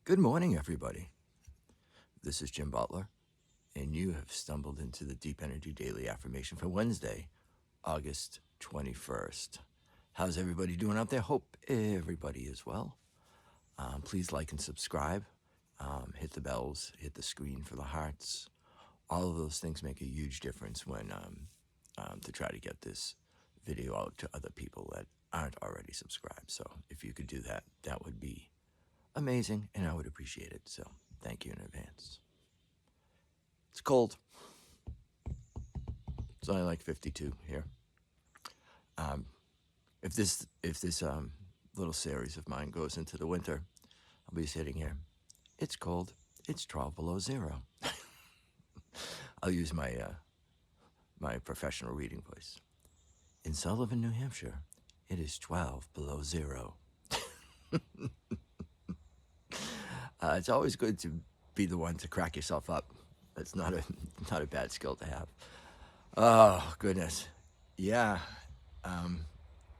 Good morning, everybody. This is Jim Butler, and you have stumbled into the Deep Energy Daily Affirmation for Wednesday, August 21st. How's everybody doing out there? Hope everybody is well. Please like and subscribe. Hit the bells, hit the screen for the hearts. All of those things make a huge difference when to try to get this video out to other people that aren't already subscribed. So if you could do that, that would be amazing, and I would appreciate it. So thank you in advance. It's cold. It's only like 52 here. If this little series of mine goes into the winter, I'll be sitting here. It's cold. It's 12 below zero. I'll use my my professional reading voice. In Sullivan, New Hampshire, it is 12 below zero. It's always good to be the one to crack yourself up. That's not a bad skill to have. Oh, goodness. Yeah.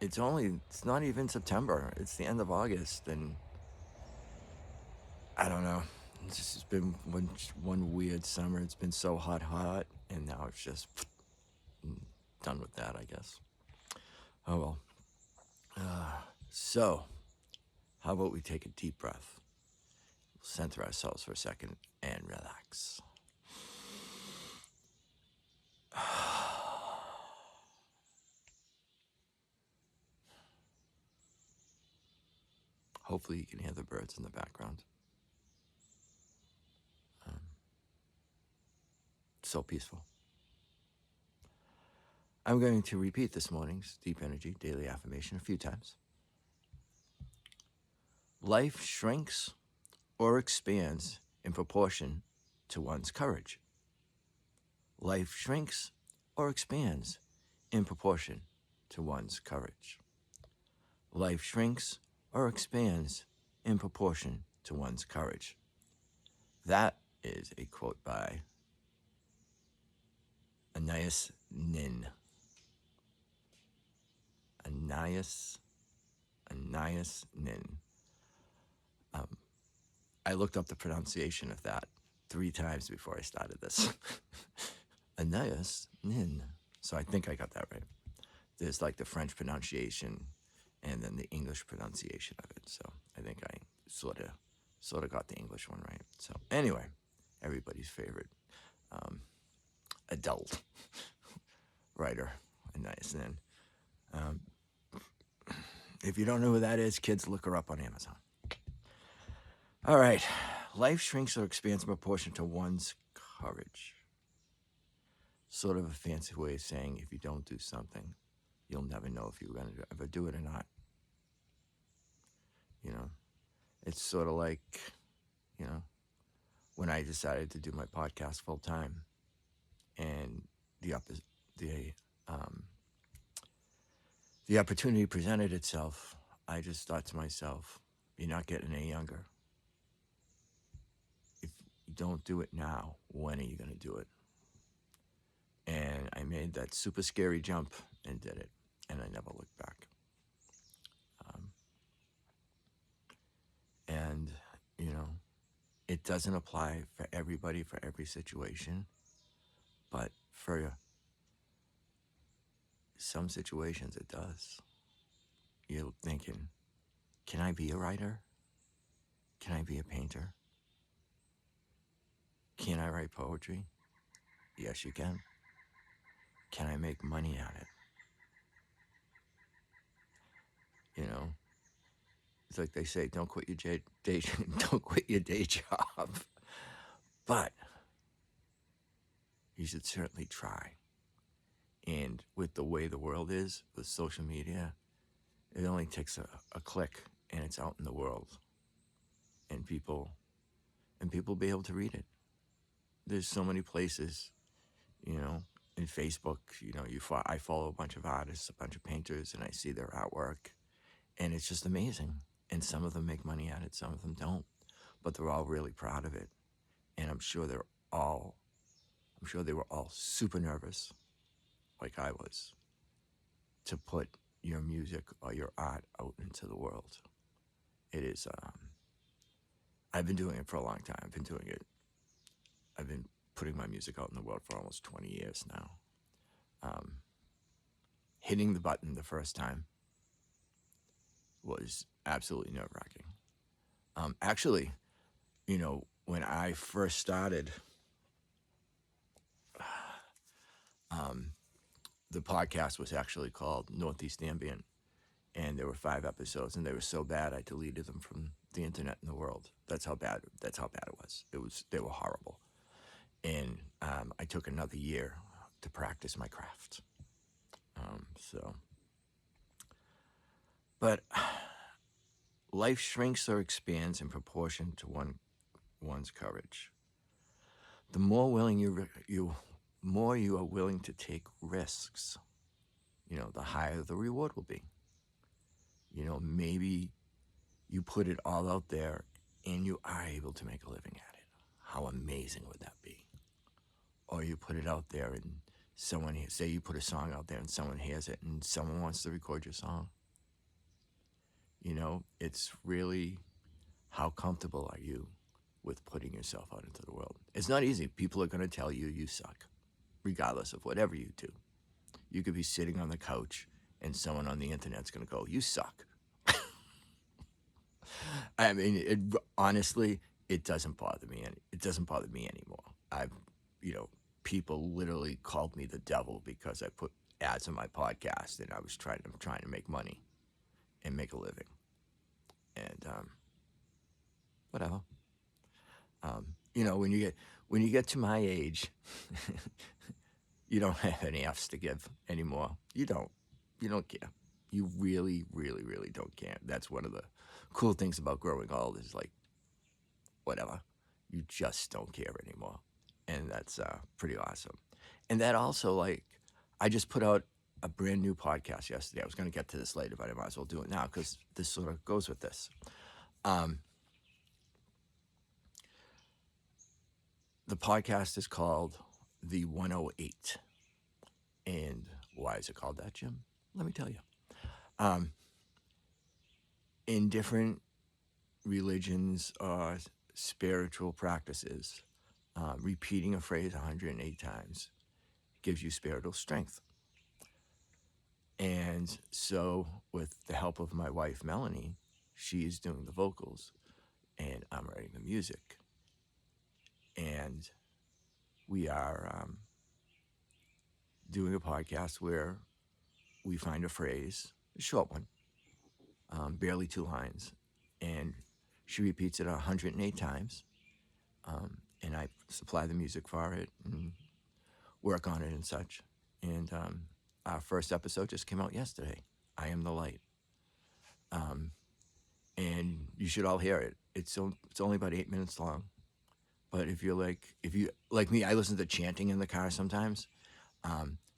It's not even September. It's the end of August, and I don't know. It's just been one weird summer. It's been so hot, and now it's just done with that, I guess. Oh, well. So, how about we take a deep breath? Center ourselves for a second and relax. Hopefully you can hear the birds in the background. So peaceful. I'm going to repeat this morning's Deep Energy Daily Affirmation a few times. Life shrinks or expands in proportion to one's courage. Life shrinks or expands in proportion to one's courage. Life shrinks or expands in proportion to one's courage. That is a quote by Anaïs Nin. Anaïs Nin. I looked up the pronunciation of that 3 times before I started this. Anaïs Nin. So I think I got that right. There's like the French pronunciation and then the English pronunciation of it. So I think I sort of got the English one right. So anyway, everybody's favorite adult writer, Anaïs Nin. If you don't know who that is, kids, look her up on Amazon. All right. Life shrinks or expands in proportion to one's courage. Sort of a fancy way of saying if you don't do something, you'll never know if you're going to ever do it or not. You know, it's sort of like, when I decided to do my podcast full time and the opportunity presented itself, I just thought to myself, you're not getting any younger. If you don't do it now, when are you going to do it? And I made that super scary jump and did it, and I never looked back. And, it doesn't apply for everybody, for every situation, but for some situations it does. You're thinking, can I be a writer? Can I be a painter? Can I write poetry? Yes, you can. Can I make money at it? It's like they say, don't quit your don't quit your day job. But you should certainly try. And with the way the world is, with social media, it only takes a click and it's out in the world. And people be able to read it. There's so many places, in Facebook, I follow a bunch of artists, a bunch of painters, and I see their artwork. And it's just amazing. And some of them make money at it, some of them don't. But they're all really proud of it. And I'm sure they were all super nervous, like I was, to put your music or your art out into the world. It is I've been doing it for a long time. I've been putting my music out in the world for almost 20 years now. Hitting the button the first time was absolutely nerve-wracking. Actually, when I first started, the podcast was actually called Northeast Ambient, and there were 5 episodes, and they were so bad I deleted them from the internet and the world. That's how bad it was. They were horrible, and I took another year to practice my craft. But life shrinks or expands in proportion to one's courage. The more willing more you are willing to take risks, the higher the reward will be. Maybe you put it all out there and you are able to make a living at it. How amazing would that be? Or you put it out there and say you put a song out there and someone hears it and someone wants to record your song. It's really, how comfortable are you with putting yourself out into the world? It's not easy. People are going to tell you you suck, regardless of whatever you do. You could be sitting on the couch and someone on the internet's going to go, you suck. I mean, honestly, it doesn't bother me. It doesn't bother me anymore. People literally called me the devil because I put ads on my podcast and I was trying to make money and make a living. And whatever. When you get to my age, you don't have any F's to give anymore. You don't care. You really, really, really don't care. That's one of the cool things about growing old is like, whatever. You just don't care anymore. And that's pretty awesome. And that also, I just put out a brand new podcast yesterday. I was going to get to this later, but I might as well do it now because this sort of goes with this. The podcast is called The 108. And why is it called that, Jim? Let me tell you. In different religions or spiritual practices, repeating a phrase 108 times gives you spiritual strength. And so with the help of my wife, Melanie, she is doing the vocals and I'm writing the music. And we are doing a podcast where we find a phrase, a short one, barely 2 lines, and she repeats it 108 times, and I supply the music for it and work on it and such. And our first episode just came out yesterday, I Am the Light. And you should all hear it. It's only about 8 minutes long. But if you like me, I listen to chanting in the car sometimes.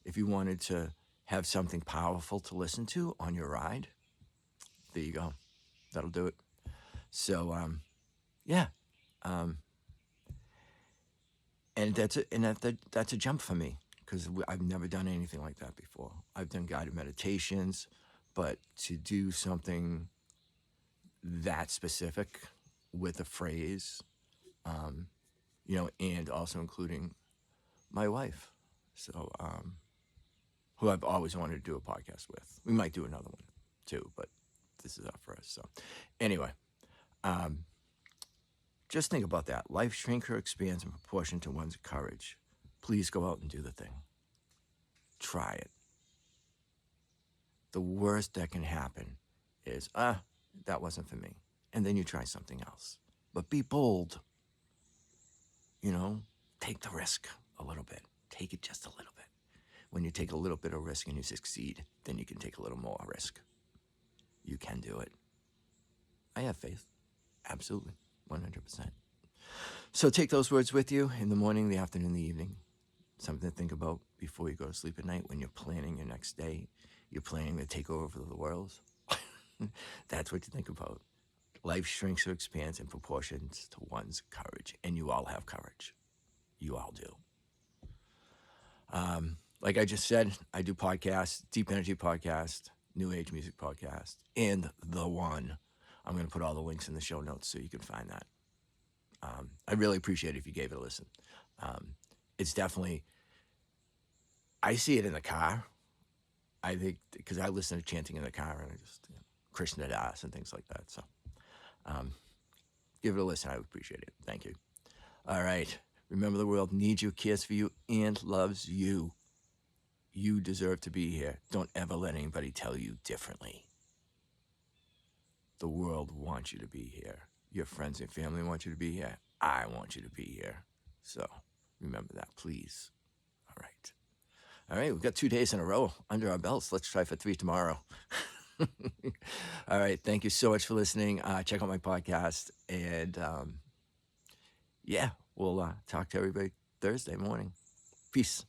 If you wanted to have something powerful to listen to on your ride, there you go. That'll do it. So, yeah. And that's a jump for me because I've never done anything like that before. I've done guided meditations, but to do something that specific with a phrase, and also including my wife. So, who I've always wanted to do a podcast with. We might do another one too, but this is our first. So anyway, just think about that. Life shrinks or expands in proportion to one's courage. Please go out and do the thing. Try it. The worst that can happen is, that wasn't for me. And then you try something else. But be bold. Take the risk a little bit. Take it just a little bit. When you take a little bit of risk and you succeed, then you can take a little more risk. You can do it. I have faith. Absolutely. 100%. So take those words with you in the morning, the afternoon, the evening. Something to think about before you go to sleep at night when you're planning your next day. You're planning to take over the world. That's what you think about. Life shrinks or expands in proportions to one's courage. And you all have courage. You all do. Like I just said, I do podcasts, Deep Energy Podcast, New Age Music Podcast, and The One. I'm going to put all the links in the show notes so you can find that. I really appreciate it if you gave it a listen. It's definitely, I see it in the car. I think because I listen to chanting in the car and I just, Krishna Das and things like that. So give it a listen. I would appreciate it. Thank you. All right. Remember, the world needs you, cares for you, and loves you. You deserve to be here. Don't ever let anybody tell you differently. The world wants you to be here. Your friends and family want you to be here. I want you to be here. So remember that, please. All right. All right, we've got 2 days in a row under our belts. Let's try for 3 tomorrow. All right, thank you so much for listening. Check out my podcast. And yeah, we'll talk to everybody Thursday morning. Peace.